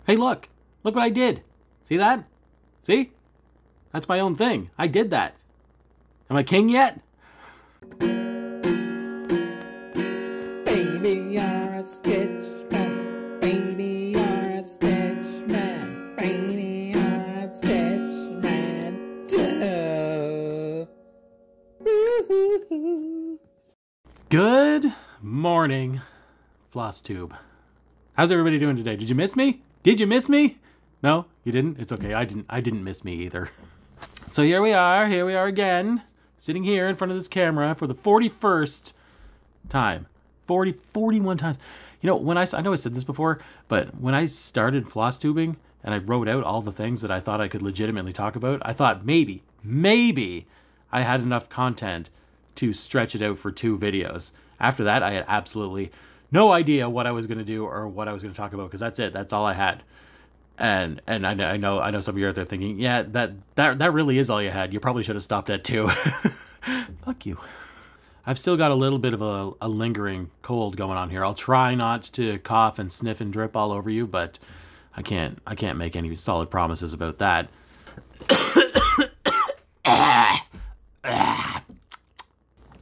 Hey, look. Look what I did. See that? See? That's my own thing. I did that. Am I king yet? Baby, you're a stitch man. Baby, you're a stitch man. Baby, you're a stitch man. Duh. Good morning, Flosstube. How's everybody doing today? Did you miss me? Did you miss me? No, you didn't? It's okay. I didn't miss me either. So here we are again, sitting here in front of this camera for the 41st time. 41 times. You know, when I know I said this before, but when I started floss tubing and I wrote out all the things that I thought I could legitimately talk about, I thought maybe I had enough content to stretch it out for 2 videos. After that, I had absolutely no idea what I was going to do or what I was going to talk about, because that's it. That's all I had. And I know some of you out there thinking, yeah, that really is all you had. You probably should have stopped at 2. Fuck you. I've still got a little bit of a lingering cold going on here. I'll try not to cough and sniff and drip all over you, but I can't make any solid promises about that.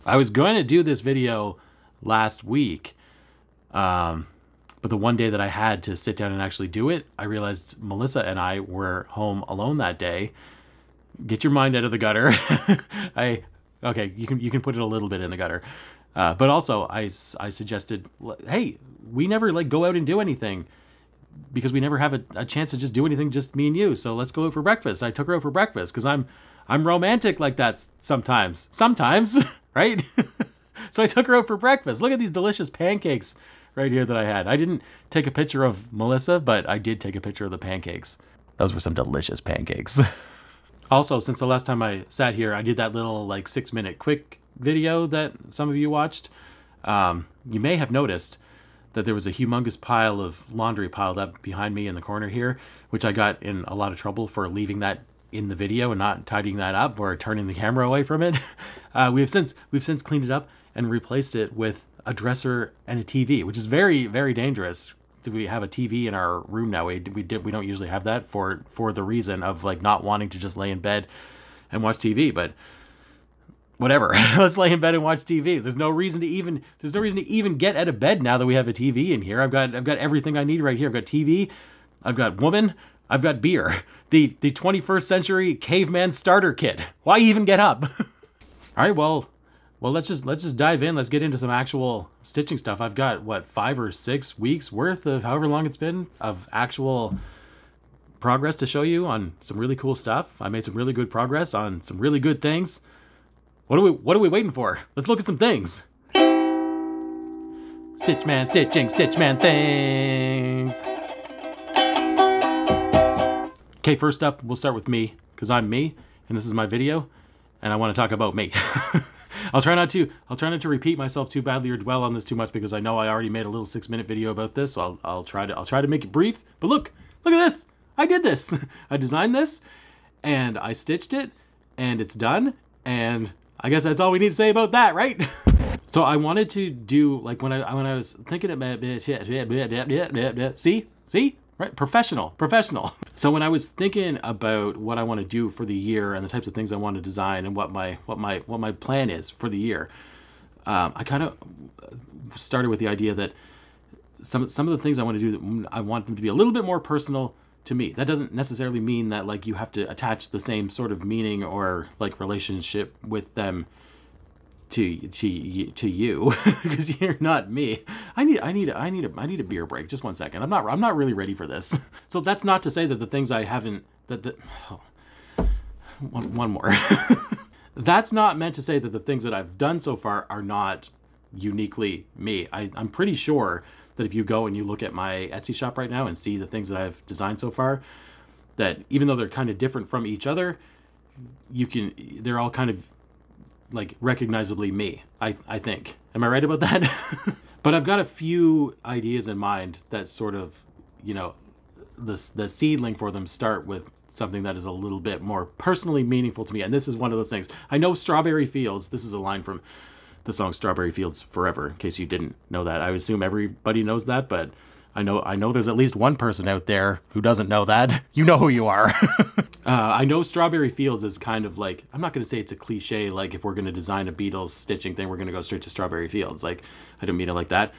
I was going to do this video last week, but the one day that I had to sit down and actually do it, I realized Melissa and I were home alone that day. Get your mind out of the gutter. Okay, you can put it a little bit in the gutter. But also, I suggested, hey, we never go out and do anything because we never have a chance to just do anything, just me and you. So let's go out for breakfast. I took her out for breakfast because I'm romantic like that sometimes, right? So I took her out for breakfast. Look at these delicious pancakes right here that I had. I didn't take a picture of Melissa, but I did take a picture of the pancakes. Those were some delicious pancakes. Also, since the last time I sat here, I did that little 6-minute quick video that some of you watched. You may have noticed that there was a humongous pile of laundry piled up behind me in the corner here, which I got in a lot of trouble for leaving that in the video and not tidying that up or turning the camera away from it. We've since cleaned it up and replaced it with a dresser and a TV, which is very, very dangerous. We have a TV in our room now. We don't usually have that for the reason of not wanting to just lay in bed and watch TV, but whatever. Let's lay in bed and watch TV. There's no reason to even get out of bed now that we have a TV in here. I've got everything I need right here. I've got TV, I've got woman, I've got beer. The 21st century caveman starter kit. Why even get up? All right, well, let's just dive in. Let's get into some actual stitching stuff. I've got, what, 5 or 6 weeks worth of however long it's been of actual progress to show you on some really cool stuff. I made some really good progress on some really good things. What are we waiting for? Let's look at some things. Stitchman stitching, Stitchman things. Okay, first up, we'll start with me, because I'm me, and this is my video, and I want to talk about me. I'll try not to repeat myself too badly or dwell on this too much, because I know I already made a little 6-minute video about this, so I'll try to make it brief. But look at this. I did this. I designed this and I stitched it and it's done, and I guess that's all we need to say about that, right? So I wanted to do, when I was thinking about see? Right? Professional. So when I was thinking about what I want to do for the year and the types of things I want to design and what my plan is for the year, I kind of started with the idea that some of the things I want to do, I want them to be a little bit more personal to me. That doesn't necessarily mean that you have to attach the same sort of meaning or relationship with them to you, because you're not me. I need a beer break. Just 1 second. I'm not really ready for this. So that's not to say that the things I haven't one more. That's not meant to say that the things that I've done so far are not uniquely me. I'm pretty sure that if you go and you look at my Etsy shop right now and see the things that I've designed so far, that even though they're kind of different from each other, they're all kind of recognizably me, I think. Am I right about that? But I've got a few ideas in mind that sort of, the seedling for them start with something that is a little bit more personally meaningful to me. And this is one of those things. I know Strawberry Fields, this is a line from the song Strawberry Fields Forever, in case you didn't know that. I would assume everybody knows that, but I know there's at least one person out there who doesn't know that. You know who you are. I know Strawberry Fields is kind of like, I'm not going to say it's a cliche, like if we're going to design a Beatles stitching thing, we're going to go straight to Strawberry Fields. Like, I don't mean it like that.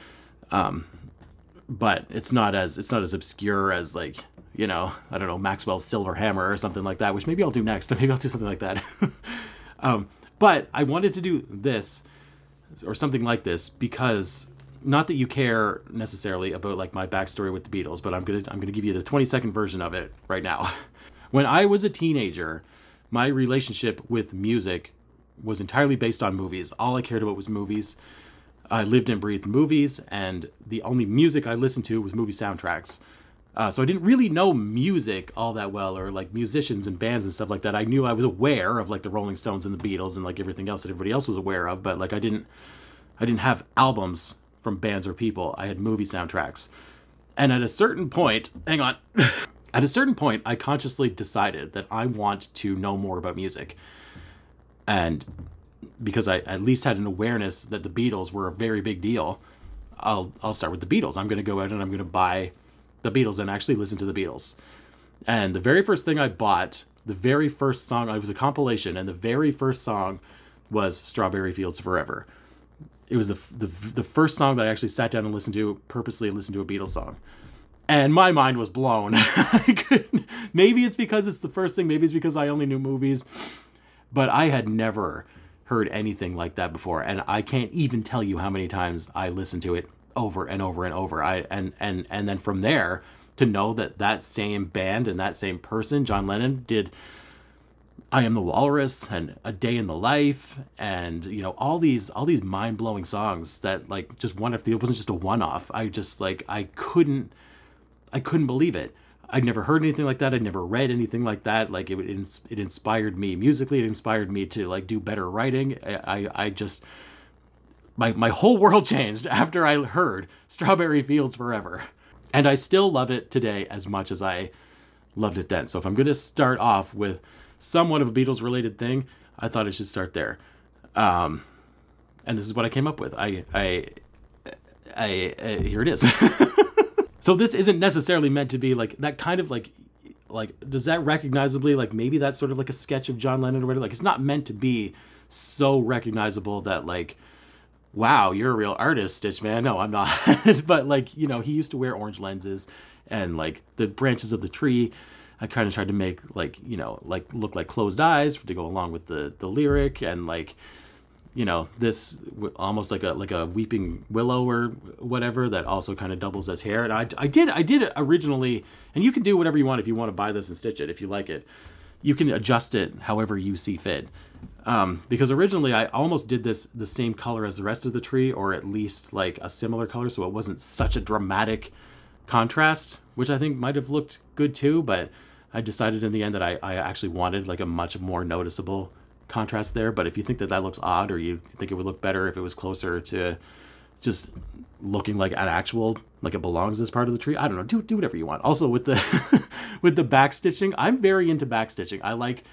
But it's not as obscure as, like, you know, I don't know, Maxwell's Silver Hammer or something like that, which maybe I'll do next. Maybe I'll do something like that. But I wanted to do this or something like this because, not that you care necessarily about like my backstory with the Beatles, but I'm gonna give you the 20-second version of it right now. When I was a teenager, my relationship with music was entirely based on movies. All I cared about was movies. I lived and breathed movies, and the only music I listened to was movie soundtracks. So I didn't really know music all that well, or like musicians and bands and stuff like that. I knew, I was aware of like the Rolling Stones and the Beatles and like everything else that everybody else was aware of, but like I didn't have albums from bands or people. I had movie soundtracks. And at a certain point, hang on. At a certain point, I consciously decided that I want to know more about music. And because I at least had an awareness that the Beatles were a very big deal, I'll start with the Beatles. I'm going to go out and I'm going to buy the Beatles and actually listen to the Beatles. And the very first thing I bought, the very first song, it was a compilation, and the very first song was Strawberry Fields Forever. It was the first song that I actually sat down and purposely listened to a Beatles song. And my mind was blown. Maybe it's because it's the first thing, maybe it's because I only knew movies, but I had never heard anything like that before. And I can't even tell you how many times I listened to it over and over and over. And then from there, to know that same band and that same person, John Lennon, did I Am the Walrus and A Day in the Life, and you know, all these mind-blowing songs that like just it wasn't just a one-off. I just like I couldn't believe it. I'd never heard anything like that. I'd never read anything like that. Like it inspired me musically. It inspired me to like do better writing. I just my whole world changed after I heard Strawberry Fields Forever. And I still love it today as much as I loved it then. So if I'm going to start off with somewhat of a Beatles related thing, I thought I should start there. And this is what I came up with. Here it is. So this isn't necessarily meant to be like that kind of like, does that recognizably, like maybe that's sort of like a sketch of John Lennon or whatever. Like it's not meant to be so recognizable that like, wow, you're a real artist, Stitch Man. No, I'm not. But like, you know, he used to wear orange lenses, and like the branches of the tree, I kind of tried to make like, you know, like look like closed eyes to go along with the lyric, and like, you know, this almost like a weeping willow or whatever that also kind of doubles as hair. And I did it originally, and you can do whatever you want if you want to buy this and stitch it if you like it. You can adjust it however you see fit. Because originally I almost did this the same color as the rest of the tree, or at least like a similar color, so it wasn't such a dramatic contrast, which I think might have looked good too, but I decided in the end that I actually wanted like a much more noticeable contrast there. But if you think that looks odd, or you think it would look better if it was closer to just looking like an actual, like it belongs as part of the tree, I don't know, do whatever you want. Also with the with the back stitching, I'm very into back stitching. I like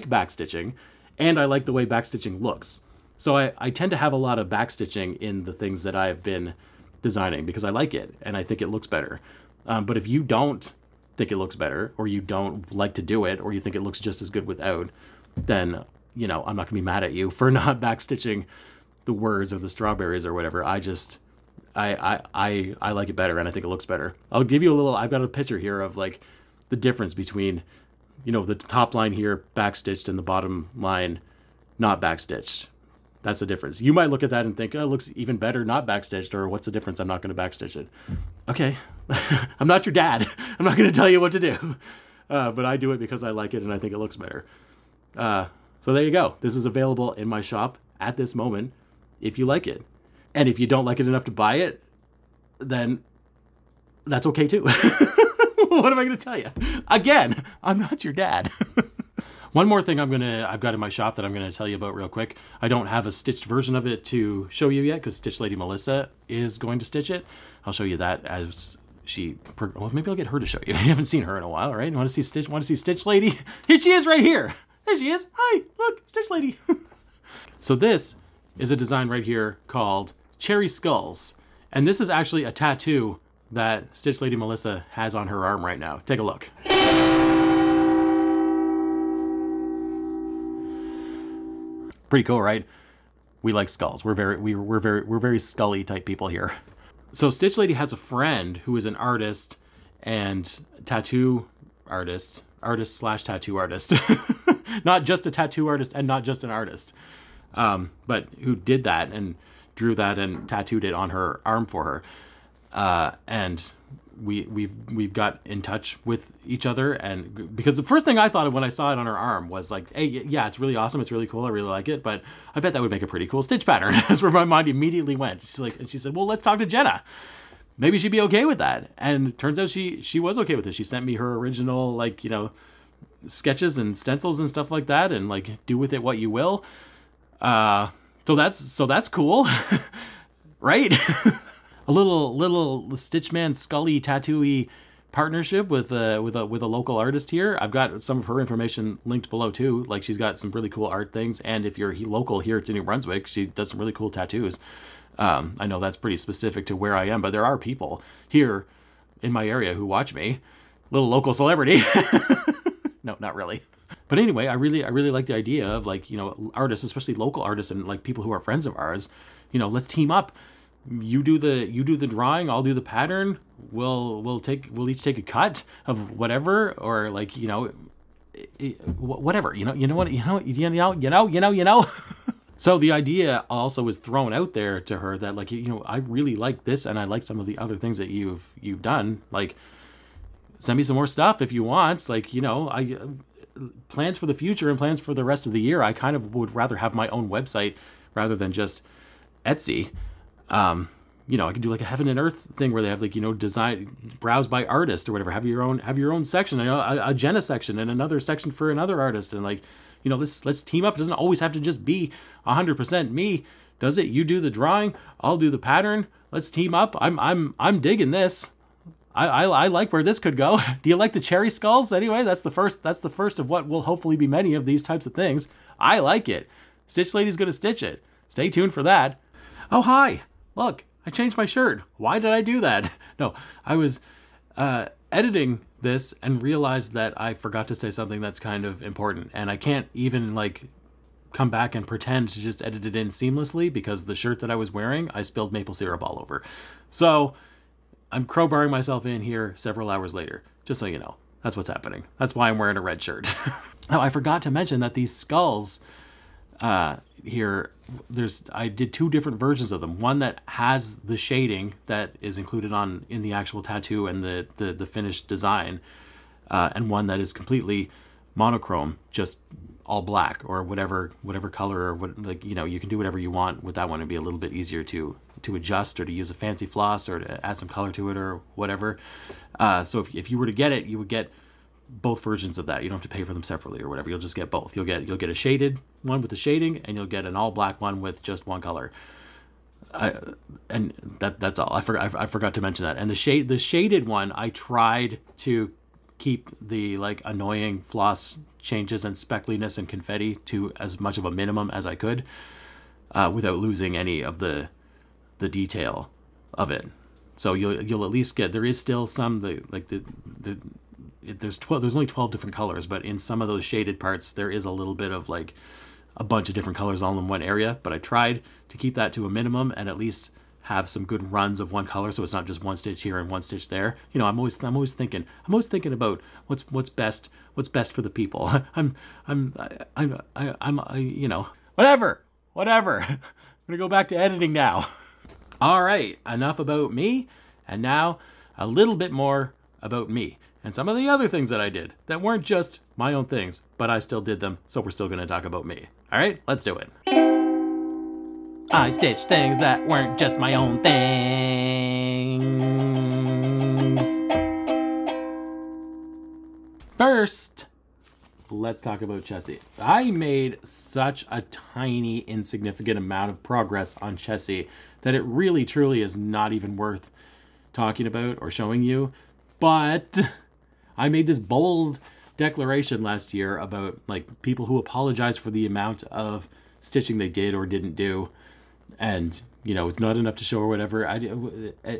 back stitching, and I like the way back stitching looks. So I tend to have a lot of back stitching in the things that I've been designing because I like it and I think it looks better. But if you don't think it looks better, or you don't like to do it, or you think it looks just as good without, then, you know, I'm not gonna be mad at you for not back stitching the words of the strawberries or whatever. I like it better, and I think it looks better. I'll give you a little, I've got a picture here of like the difference between, you know, the top line here backstitched and the bottom line not backstitched. That's the difference. You might look at that and think, oh, it looks even better not backstitched, or what's the difference? I'm not going to backstitch it. Okay. I'm not your dad. I'm not going to tell you what to do. But I do it because I like it and I think it looks better. So there you go. This is available in my shop at this moment if you like it. And if you don't like it enough to buy it, then that's okay too. What am I going to tell you? Again, I'm not your dad. One more thing I've got in my shop that I'm going to tell you about real quick. I don't have a stitched version of it to show you yet because Stitch Lady Melissa is going to stitch it. I'll show you that as well, maybe I'll get her to show you. You haven't seen her in a while, right? You want to see Stitch? Want to see Stitch Lady? Here she is right here. There she is. Hi, look, Stitch Lady. So this is a design right here called Cherry Skulls. And this is actually a tattoo that Stitch Lady Melissa has on her arm right now. Take a look. Pretty cool, right? We like skulls. We're very scully type people here. So Stitch Lady has a friend who is an artist and tattoo artist slash tattoo artist. Not just a tattoo artist and not just an artist. But who did that and drew that and tattooed it on her arm for her. And we've got in touch with each other, and because the first thing I thought of when I saw it on her arm was like, hey, yeah, it's really awesome, it's really cool, I really like it, but I bet that would make a pretty cool stitch pattern. That's where my mind immediately went. She said, well, let's talk to Jenna. Maybe she'd be okay with that. And turns out she was okay with it. She sent me her original, like, you know, sketches and stencils and stuff like that, and like, do with it what you will. So that's cool. Right? A little Stitchman Scully tattoo-y partnership with a local artist here. I've got some of her information linked below too. Like, she's got some really cool art things, and if you're local here to New Brunswick, she does some really cool tattoos. I know that's pretty specific to where I am, but there are people here in my area who watch me. Little local celebrity. No, not really. But anyway, I really like the idea of, like, you know, artists, especially local artists and like people who are friends of ours, you know, let's team up. You do the drawing, I'll do the pattern. We'll each take a cut of whatever, or like, you know, whatever. You know. So the idea also was thrown out there to her that, like, you know, I really like this, and I like some of the other things that you've done. Like, send me some more stuff if you want. Like, you know, plans for the future and plans for the rest of the year. I kind of would rather have my own website rather than just Etsy. You know, I could do like a heaven and earth thing where they have, like, you know, design, browse by artist or whatever. Have your own section, a JENNA section and another section for another artist, and like, you know, let's team up. It doesn't always have to just be 100% me, does it? You do the drawing, I'll do the pattern. Let's team up. I'm digging this. I like where this could go. Do you like the cherry skulls? Anyway, that's the first of what will hopefully be many of these types of things. I like it. Stitch Lady's gonna stitch it. Stay tuned for that. Oh, hi. Look, I changed my shirt. Why did I do that? No, I was editing this and realized that I forgot to say something that's kind of important. And I can't even, like, come back and pretend to just edit it in seamlessly, because the shirt that I was wearing, I spilled maple syrup all over. So I'm crowbarring myself in here several hours later, just so you know. That's what's happening. That's why I'm wearing a red shirt. Oh, I forgot to mention that these skulls here, I did two different versions of them. One that has the shading that is included in the actual tattoo and the finished design, and one that is completely monochrome, just all black or whatever color, or what, like, you know, you can do whatever you want with that one. It'd be a little bit easier to adjust, or to use a fancy floss, or to add some color to it, or whatever. So if you were to get it, you would get both versions of that. You don't have to pay for them separately or whatever. You'll just get both. You'll get a shaded one with the shading, and you'll get an all black one with just one color. And that's all. I forgot to mention that. And the shaded one, I tried to keep the, like, annoying floss changes and speckliness and confetti to as much of a minimum as I could, without losing any of the detail of it. So you'll at least get, there is still some, there's only 12 different colors, but in some of those shaded parts there is a little bit of, like, a bunch of different colors all in one area. But I tried to keep that to a minimum and at least have some good runs of one color, so it's not just one stitch here and one stitch there. You know, I'm always thinking about what's best for the people. I'm you know, whatever. I'm gonna go back to editing now. All right, enough about me, and now a little bit more about me and some of the other things that I did that weren't just my own things, but I still did them, so we're still gonna talk about me. All right, let's do it. I stitched things that weren't just my own things. First, let's talk about Chessie. I made such a tiny, insignificant amount of progress on Chessie that it really, truly is not even worth talking about or showing you. But I made this bold declaration last year about, like, people who apologize for the amount of stitching they did or didn't do. And, you know, it's not enough to show or whatever.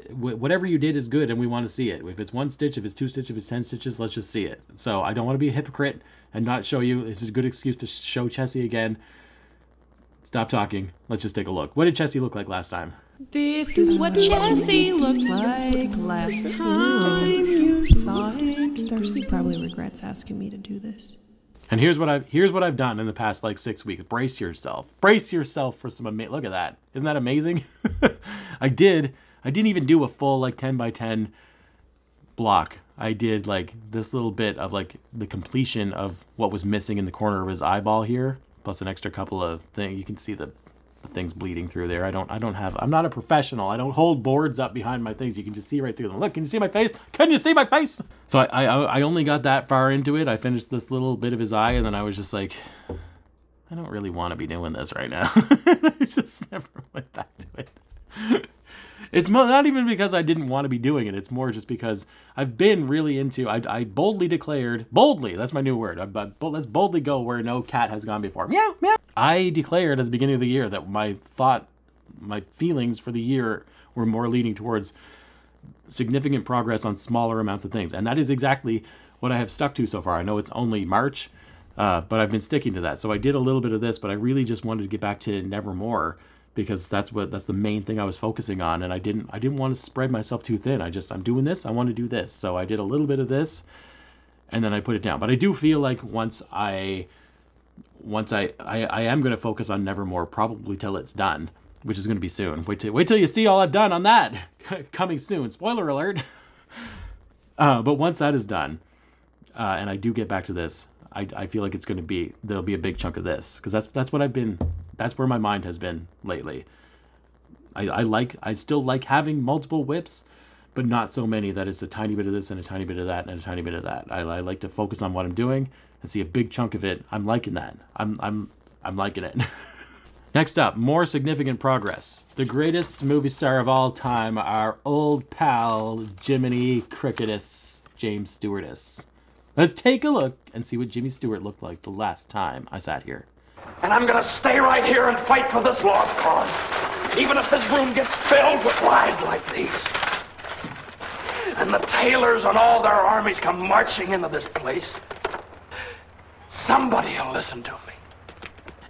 Whatever you did is good, and we want to see it. If it's 1 stitch, if it's 2 stitches, if it's 10 stitches, let's just see it. So I don't want to be a hypocrite and not show you. This is a good excuse to show Chessie again. Stop talking. Let's just take a look. What did Chessie look like last time? This is what Chessie looked like last time you saw it. Darcy probably regrets asking me to do this. And here's what I've done in the past like 6 weeks. Brace yourself. Brace yourself for some look at that. Isn't that amazing? I didn't even do a full like 10 by 10 block. I did like this little bit of like the completion of what was missing in the corner of his eyeball here, plus an extra couple of things. You can see the things bleeding through there. I'm not a professional. I don't hold boards up behind my things. You can just see right through them. Look, can you see my face? Can you see my face? So I only got that far into it. I finished this little bit of his eye, and then I was just like, I don't really want to be doing this right now. I just never went back to it. It's not even because I didn't want to be doing it. It's more just because I've been really into, I boldly declared, that's my new word. Let's boldly go where no cat has gone before. Meow, meow. I declared at the beginning of the year that my feelings for the year were more leaning towards significant progress on smaller amounts of things. And that is exactly what I have stuck to so far. I know it's only March, but I've been sticking to that. So I did a little bit of this, but I really just wanted to get back to Nevermore, because that's the main thing I was focusing on, and I didn't want to spread myself too thin. I'm doing this, I want to do this. So I did a little bit of this, and then I put it down. But I do feel like once I am going to focus on Nevermore probably till it's done, which is going to be soon. Wait till you see all I've done on that. Coming soon. Spoiler alert. But once that is done, and I do get back to this, I feel like there'll be a big chunk of this, because that's where my mind has been lately. I still like having multiple whips, but not so many that it's a tiny bit of this and a tiny bit of that and a tiny bit of that. I like to focus on what I'm doing and see a big chunk of it. I'm liking that. I'm liking it. Next up, more significant progress. The greatest movie star of all time, our old pal, Jiminy Cricketus, James Stewartus. Let's take a look and see what Jimmy Stewart looked like the last time I sat here. And I'm gonna stay right here and fight for this lost cause, even if this room gets filled with lies like these. And the tailors and all their armies come marching into this place. Somebody will listen to me.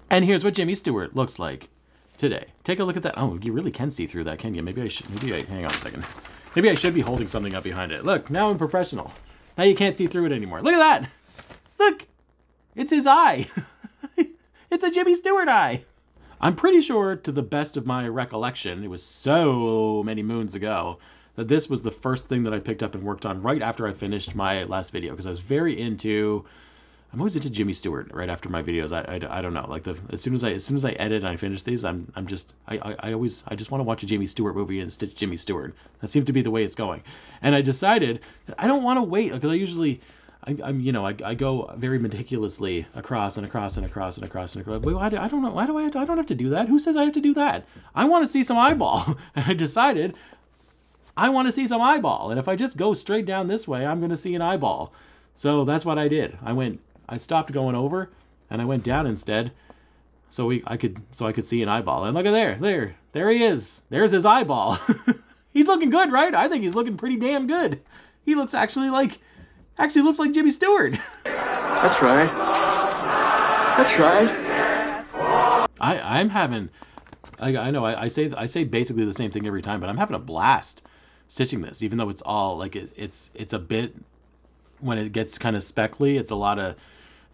And here's what Jimmy Stewart looks like today. Take a look at that. Oh, you really can see through that, can you? Maybe hang on a second. Maybe I should be holding something up behind it. Look, now I'm professional. Now you can't see through it anymore. Look at that. Look, it's his eye. It's a Jimmy Stewart eye. I'm pretty sure, to the best of my recollection, it was so many moons ago, that this was the first thing that I picked up and worked on right after I finished my last video, because I was I'm always into Jimmy Stewart right after my videos. I don't know, like as soon as I edit and I finish these, I just want to watch a Jimmy Stewart movie and stitch Jimmy Stewart. That seems to be the way it's going. And I decided that I don't want to wait, because I usually I go very meticulously across and across and across and across and across. Wait, I don't know. Why do I don't have to do that? Who says I have to do that? I want to see some eyeball. And I decided I want to see some eyeball. And if I just go straight down this way, I'm going to see an eyeball. So that's what I did. I stopped going over and I went down instead. So I could see an eyeball. And look at there he is. There's his eyeball. He's looking good, right? I think he's looking pretty damn good. He looks actually looks like Jimmy Stewart. That's right. That's right. I know I say basically the same thing every time, but I'm having a blast stitching this, even though it's all like it's a bit, when it gets kind of speckly, it's a lot of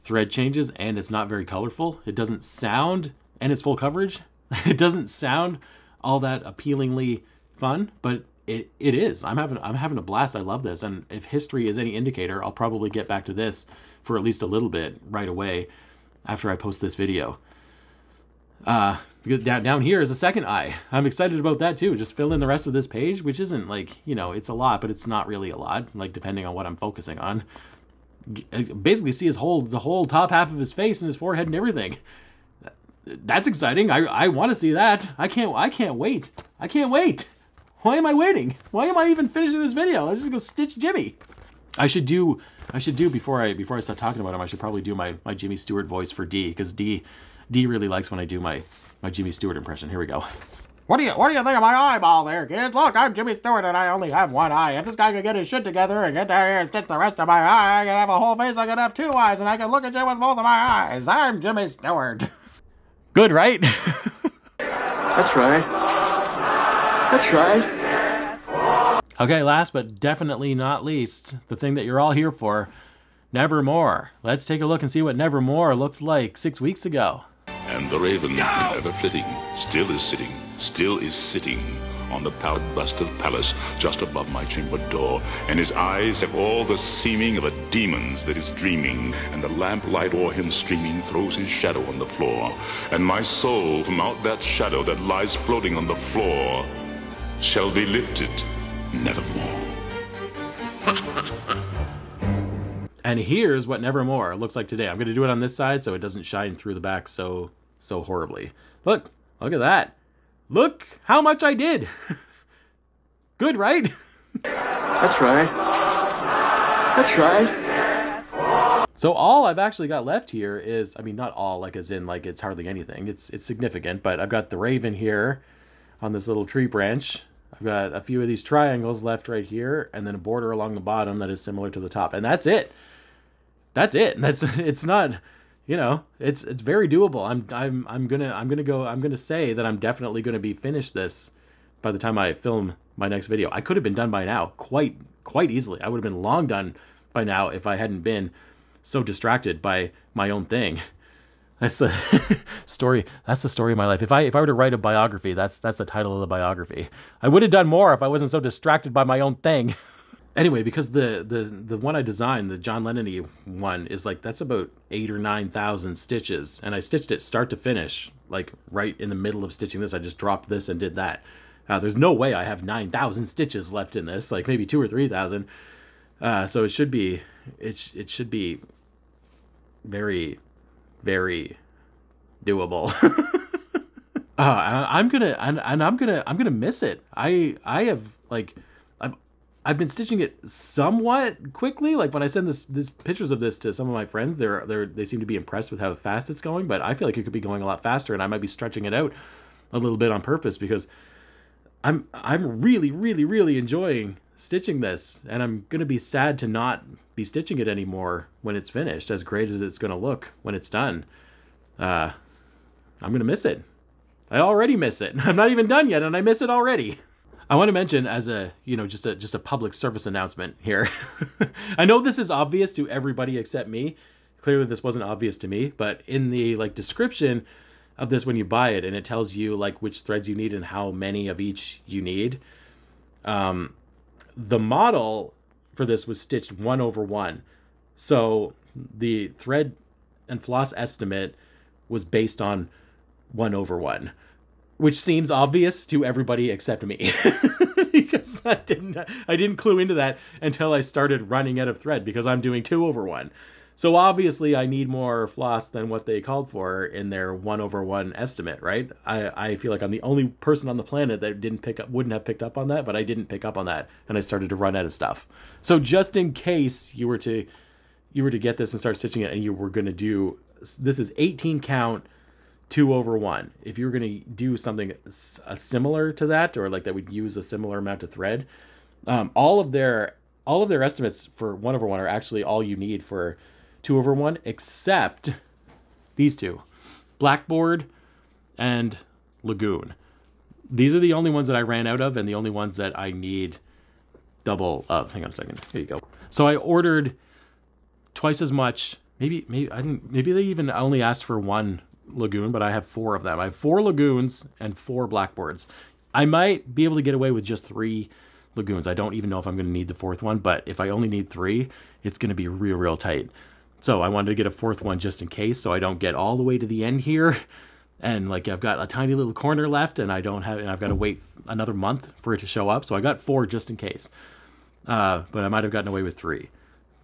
thread changes and it's not very colorful. It doesn't sound, and it's full coverage. It doesn't sound all that appealingly fun, but it is. I'm having a blast. I love this, and if history is any indicator, I'll probably get back to this for at least a little bit right away after I post this video. Because down here is a second eye. I'm excited about that too. Just fill in the rest of this page, which isn't like, it's a lot, but it's not really a lot, like depending on what I'm focusing on. Basically see the whole top half of his face and his forehead and everything. That's exciting. I want to see that. I can't wait. I can't wait. Why am I waiting? Why am I even finishing this video? Let's just go stitch Jimmy. I should do before I start talking about him, I should probably do my Jimmy Stewart voice for D, because D really likes when I do my Jimmy Stewart impression. Here we go. What do you think of my eyeball there, kids? Look, I'm Jimmy Stewart and I only have one eye. If this guy could get his shit together and get down here and stitch the rest of my eye, I could have a whole face, I could have two eyes, and I could look at you with both of my eyes. I'm Jimmy Stewart. Good, right? That's right. That's right. Okay, last but definitely not least, the thing that you're all here for, Nevermore. Let's take a look and see what Nevermore looked like 6 weeks ago. And the raven, ever flitting, still is sitting on the pallid bust of Pallas just above my chamber door, and his eyes have all the seeming of a demon's that is dreaming, and the lamplight o'er him streaming throws his shadow on the floor, and my soul from out that shadow that lies floating on the floor shall be lifted nevermore. And here's what Nevermore looks like today. I'm going to do it on this side so it doesn't shine through the back so horribly. Look at that. Look how much I did. Good, right? That's right. That's right. So all I've actually got left here is, I mean, not all, like as in like it's hardly anything. It's significant, but I've got the raven here on this little tree branch. I've got a few of these triangles left right here, and then a border along the bottom that is similar to the top, and that's it. That's it. It's not, you know, it's very doable. I'm gonna say that I'm definitely gonna be finished this by the time I film my next video. I could have been done by now quite easily. I would have been long done by now if I hadn't been so distracted by my own thing. That's the story. That's the story of my life. If I were to write a biography, that's the title of the biography. I would have done more if I wasn't so distracted by my own thing. Anyway, because the one I designed, the John Lennon-y one, is like, that's about 8,000 or 9,000 stitches, and I stitched it start to finish, like right in the middle of stitching this. I just dropped this and did that. There's no way I have 9,000 stitches left in this, like maybe 2,000 or 3,000. So it should be very, very doable. I'm gonna miss it. I've been stitching it somewhat quickly. Like when I send this pictures of this to some of my friends, they seem to be impressed with how fast it's going. But I feel like it could be going a lot faster, and I might be stretching it out a little bit on purpose because I'm really, really, really enjoying stitching this, and I'm gonna be sad to not be stitching it anymore when it's finished. As great as it's gonna look when it's done, I'm gonna miss it. I already miss it. I'm not even done yet, and I miss it already. I want to mention as a, you know, just a public service announcement here. I know this is obvious to everybody except me. Clearly this wasn't obvious to me, but in the like description of this when you buy it, and it tells you like which threads you need and how many of each you need. The model for this was stitched 1/1. So the thread and floss estimate was based on 1/1. Which seems obvious to everybody except me, because I didn't clue into that until I started running out of thread, because I'm doing 2/1. So obviously I need more floss than what they called for in their 1/1 estimate, right? I feel like I'm the only person on the planet that wouldn't have picked up on that, but I didn't pick up on that, and I started to run out of stuff. So just in case you were to get this and start stitching it, and you were going to do, this is 18 count. 2/1. If you were going to do something similar to that, or like that would use a similar amount of thread, all of their estimates for 1/1 are actually all you need for 2/1, except these two, Blackboard and Lagoon. These are the only ones that I ran out of, and the only ones that I need double of. Hang on a second. Here you go. So I ordered twice as much. Maybe they even only asked for one Lagoon, but I have 4 of them. I have 4 Lagoons and 4 Blackboards. I might be able to get away with just 3 Lagoons. I don't even know if I'm going to need the 4th one, but if I only need 3, it's going to be real tight. So I wanted to get a 4th one just in case, so I don't get all the way to the end here, and like I've got a tiny little corner left, and I've got to wait another month for it to show up. So I got 4 just in case, but I might have gotten away with 3.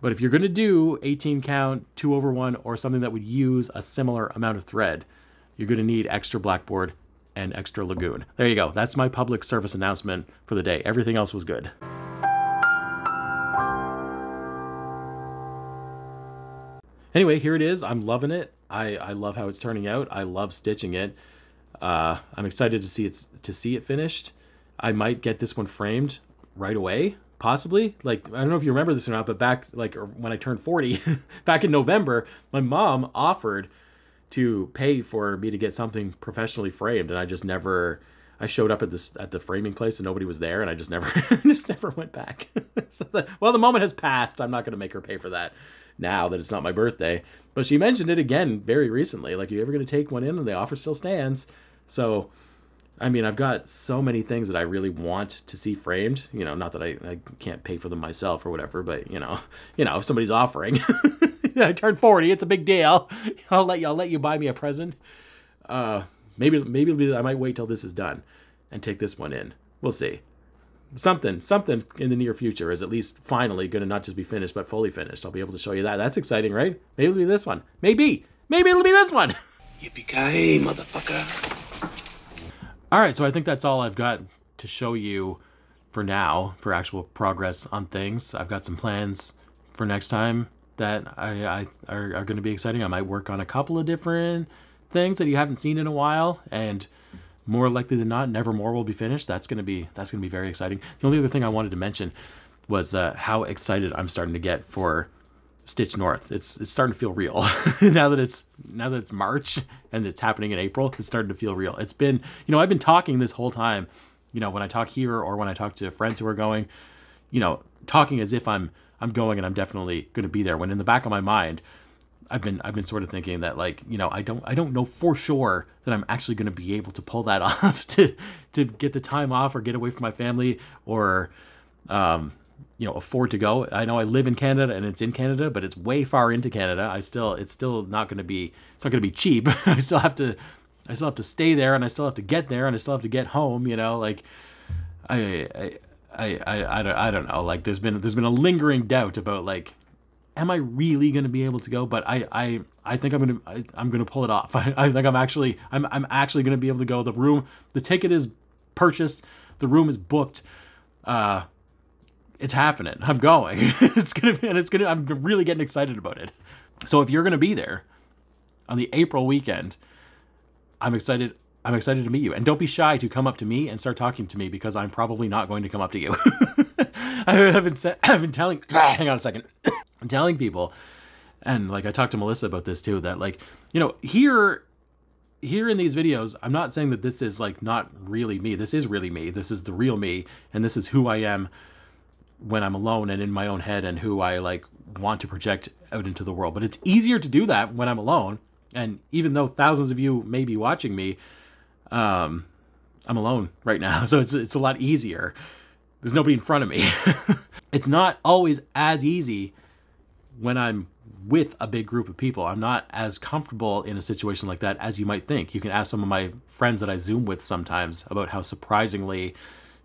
But if you're going to do 18 count, 2/1, or something that would use a similar amount of thread, you're going to need extra Blackboard and extra Lagoon. There you go. That's my public service announcement for the day. Everything else was good. Anyway, here it is. I'm loving it. I love how it's turning out. I love stitching it. I'm excited to see it finished. I might get this one framed right away, possibly. Like, I don't know if you remember this or not, but back, like, when I turned 40, back in November, my mom offered to pay for me to get something professionally framed, and I just never... I showed up at the framing place and nobody was there, and I just never went back. So well, the moment has passed. I'm not going to make her pay for that now that it's not my birthday. But she mentioned it again very recently. Like, you ever going to take one in? And the offer still stands. So, I mean, I've got so many things that I really want to see framed. You know, not that I can't pay for them myself or whatever, but you know, if somebody's offering, I turned 40, it's a big deal. I'll let you buy me a present. Maybe it'll be, I might wait till this is done and take this one in. We'll see. Something in the near future is at least finally going to not just be finished, but fully finished. I'll be able to show you that. That's exciting, right? Maybe it'll be this one. Maybe it'll be this one. Yippee-ki-yay, motherfucker. All right, so I think that's all I've got to show you for now, for actual progress on things. I've got some plans for next time that are going to be exciting. I might work on a couple of different things that you haven't seen in a while, and more likely than not, Nevermore will be finished. That's gonna be very exciting. The only other thing I wanted to mention was how excited I'm starting to get for Stitch North. It's starting to feel real now that it's March and it's happening in April. It's starting to feel real. It's been, you know, I've been talking this whole time, you know, when I talk here or when I talk to friends who are going, you know, talking as if I'm going and I'm definitely going to be there, when in the back of my mind I've been sort of thinking that, like, you know, I don't know for sure that I'm actually going to be able to pull that off, to get the time off or get away from my family, or you know, afford to go. I know I live in Canada and it's in Canada, but it's way far into Canada. It's still not going to be, it's not going to be cheap. I still have to stay there, and I still have to get there, and I still have to get home, you know, like I don't know. Like, there's been a lingering doubt about, like, am I really going to be able to go? But I think I'm going to pull it off. I think I'm actually going to be able to go. The ticket is purchased. The room is booked. It's happening. I'm going. I'm really getting excited about it. So if you're going to be there on the April weekend, I'm excited to meet you. And don't be shy to come up to me and start talking to me, because I'm probably not going to come up to you. I've been telling, hang on a second. I'm telling people, and like I talked to Melissa about this too, that, like, you know, here in these videos, I'm not saying that this is, like, not really me. This is really me. This is the real me, and this is who I am when I'm alone and in my own head, and who I, like, want to project out into the world. But it's easier to do that when I'm alone, and even though thousands of you may be watching me, I'm alone right now, so it's a lot easier. There's nobody in front of me. It's not always as easy when I'm with a big group of people. I'm not as comfortable in a situation like that as you might think. You can ask some of my friends that I Zoom with sometimes about how surprisingly,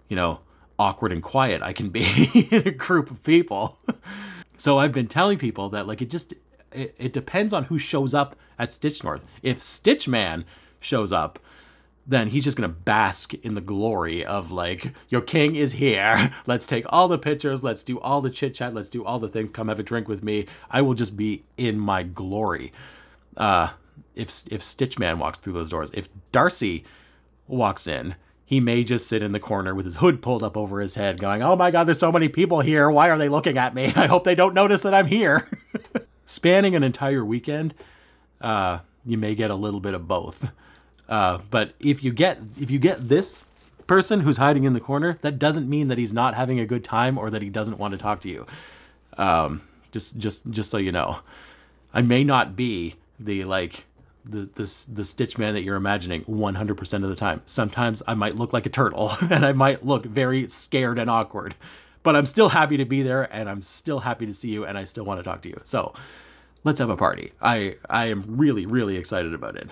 you know, awkward and quiet I can be in a group of people. So I've been telling people that, like, it depends on who shows up at Stitch North. If Stitch Man shows up, then he's just going to bask in the glory of, like, your king is here. Let's take all the pictures. Let's do all the chit chat. Let's do all the things. Come have a drink with me. I will just be in my glory. If Stitch Man walks through those doors, if Darcy walks in, he may just sit in the corner with his hood pulled up over his head going, oh my God, there's so many people here. Why are they looking at me? I hope they don't notice that I'm here. Spanning an entire weekend, you may get a little bit of both. But if you get this person who's hiding in the corner, that doesn't mean that he's not having a good time or that he doesn't want to talk to you. Just so you know, I may not be the Stitch Man that you're imagining 100% of the time. Sometimes I might look like a turtle and I might look very scared and awkward, but I'm still happy to be there, and I'm still happy to see you, and I still want to talk to you. So let's have a party. I am really, really excited about it.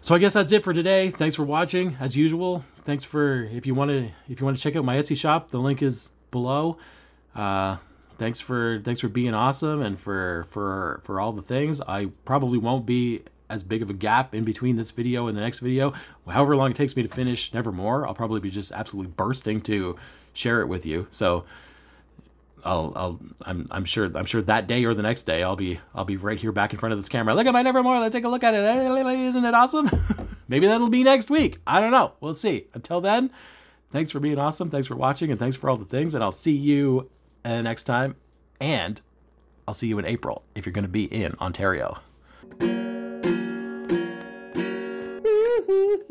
So I guess that's it for today. Thanks for watching, as usual. Thanks for, if you want to check out my Etsy shop, the link is below. Thanks for being awesome, and for all the things. I probably won't be as big of a gap in between this video and the next video. However long it takes me to finish Nevermore, I'll probably be just absolutely bursting to share it with you. So I'm sure that day or the next day I'll be right here back in front of this camera. Look at my Nevermore. Let's take a look at it. Isn't it awesome? Maybe that'll be next week. I don't know. We'll see. Until then, thanks for being awesome. Thanks for watching, and thanks for all the things. And I'll see you next time. And I'll see you in April if you're going to be in Ontario. Woo-hoo.